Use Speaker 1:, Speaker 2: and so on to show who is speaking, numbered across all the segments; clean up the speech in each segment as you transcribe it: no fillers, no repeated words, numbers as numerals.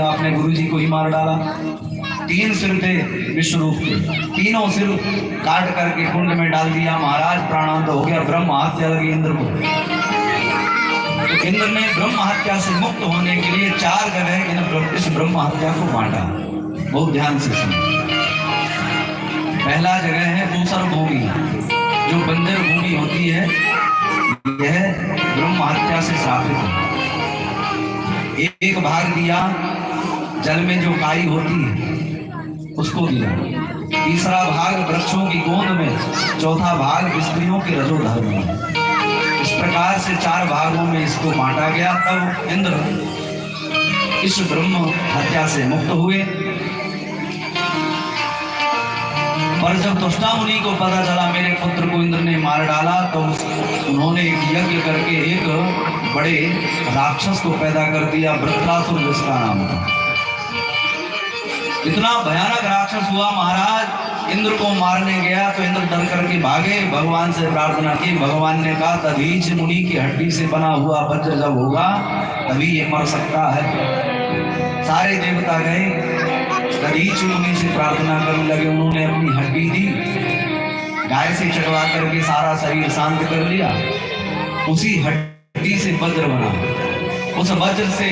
Speaker 1: आपने गुरुजी को ही मार डाला। 3 सिर थे विश्व रूप के, तीनों सिर काट करके कुंड में डाल दिया। महाराज प्राणांत हो गया, ब्रह्म हत्या लगी इंद्र को। तो इंद्र ने ब्रह्म हत्या से मुक्त होने के लिए 4 जगह इस ब्रह्म हत्या को बांटा। बहुत ध्यान से सुनो। पहला जगह है ऊसर भूमि, जो बंजर भूमि होती है, यह ब्रह्म हत्या से श्रापित है। एक भाग दिया जल में जो काई होती है उसको दिया, तीसरा भाग वृक्षों की गोंद में, चौथा भाग स्त्रियों के रजोधर्म में। इस प्रकार से 4 भागों में इसको बांटा गया। तब इंद्र इस ब्रह्म हत्या से मुक्त हुए। पर जब त्वष्टा मुनि को पता चला मेरे पुत्र को इंद्र ने मार डाला, तो उन्होंने एक यज्ञ करके एक बड़े राक्षस को पैदा कर दिया, वृत्रासुर जिसका नाम था। इतना भयानक राक्षस हुआ, महाराज इंद्र को मारने गया तो इंद्र डर करके भागे, भगवान से प्रार्थना की। भगवान ने कहा तदीच मुनि की हड्डी से बना हुआ वज्र जब होगा तभी ये मर सकता है। सारे देवता गए, दधीच मुनि से प्रार्थना करने लगे। उन्होंने अपनी हड्डी दी, गाय से चढ़वा करके सारा शरीर शांत कर लिया। उसी हड्डी से वज्र बना। उस वज्र से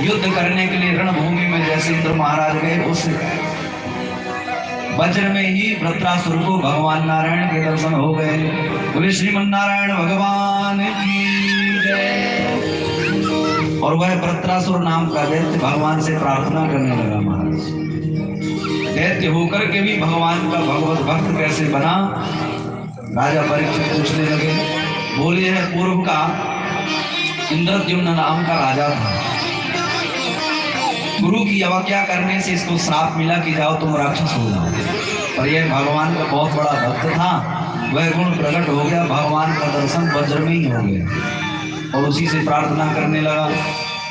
Speaker 1: युद्ध करने के लिए रणभूमि में जैसे इंद्र महाराज गए, उस वज्र में ही वृत्रासुर को भगवान नारायण के दर्शन हो गए। बोले श्रीमन नारायण भगवान की जय। और वह वृत्रासुर नाम का दैत्य भगवान से प्रार्थना करने लगा। महाराज दैत्य होकर के भी भगवान का भगवत भक्त कैसे बना? राजा परीक्षित पूछने लगे। बोले है पूर्व का इंद्रद्युम्न नाम का राजा था। गुरु की अवज्ञा करने से इसको श्राप मिला कि जाओ तुम राक्षस हो जाओ। पर यह भगवान का बहुत बड़ा भक्त था, वह गुण प्रकट हो गया, भगवान का दर्शन वज्र में ही हो गया और उसी से प्रार्थना करने लगा।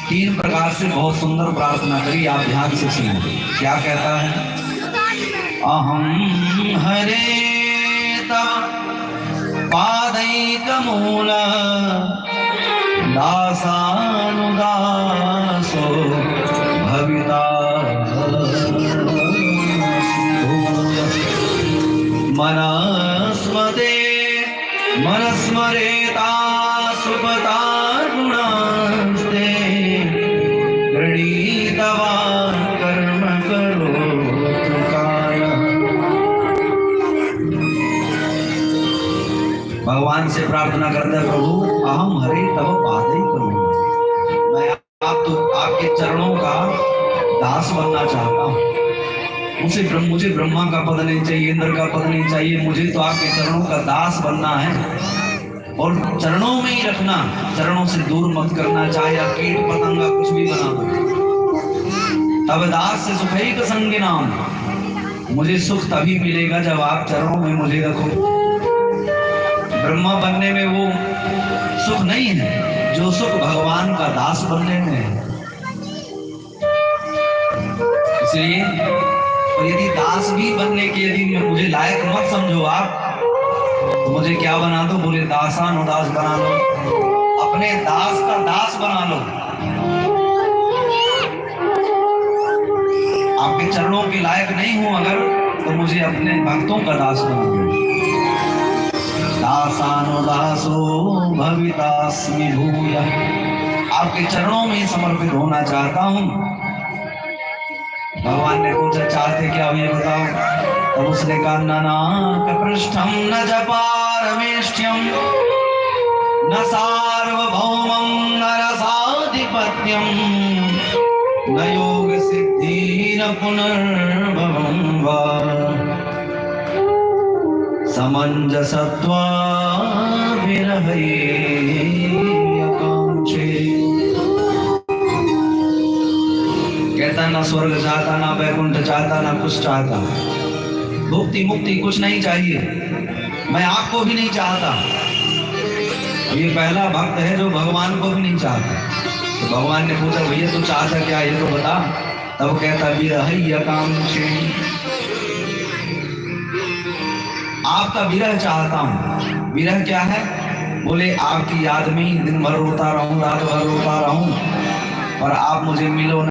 Speaker 1: 3 प्रकार से बहुत सुंदर प्रार्थना करी, आप ध्यान से सुनो। क्या कहता है? अहम हरे तव पादैकमूल दासानुदासो भविता मनस्मते मनस्मरेता सुपता गुणास्ते गृणीतवा कर्म करोतु कायः। भगवान से प्रार्थना करते हैं, प्रभु अहम हरे तव पादैकमूल, मैं आपके चरणों का दास बनना चाहता हूँ। मुझे ब्रह्मा का पद नहीं चाहिए, इंद्र का पद नहीं चाहिए, मुझे तो आपके चरणों का दास बनना है और चरणों में ही रखना, चरणों से दूर मत करना। चाहे आप कीट पतंगा कुछ भी बना दो। तब दास से सुखैक संगी नाम, मुझे सुख तभी मिलेगा जब आप चरणों में मुझे रखो। ब्रह्मा बनने में वो सुख नहीं है जो सुख भगवान का दास बनने में है। इसलिए यदि दास भी बनने के यदि मुझे लायक मत समझो आप, तो मुझे क्या बना दो? बोले दासानुदास बना लो, अपने दास का दास बना लो। आपके चरणों के लायक नहीं हूं अगर, तो मुझे अपने भक्तों का दास बना दो। दासानुदासो भवितास्मि भूयः, आपके चरणों में समर्पित होना चाहता हूं। भगवान ने पूछा चाहते क्या हो ये बताओ? तब उसने कहा नानाक पृष्ठम न च पारमेष्ठ्यम न सार्वभौमं न रसाधिपत्यम न योग सिद्धि न पुनर्भवं वा समंजसत्वा विरहे आकांक्षे। कहता ना स्वर्ग चाहता, ना वैकुंठ चाहता, ना कुछ चाहता, भुक्ति मुक्ति कुछ नहीं चाहिए, मैं आपको भी नहीं चाहता। ये पहला भक्त है जो भगवान को भी नहीं चाहता। तो भगवान ने पूछा भैया तू चाहता क्या, ये तो बता। तब कहता विरह आकांक्षे, आपका विरह चाहता हूँ। विरह क्या है? बोले आपकी याद में ही दिन भर रोता रहूं, रात भर रोता रहूं, पर आप मुझे मिलो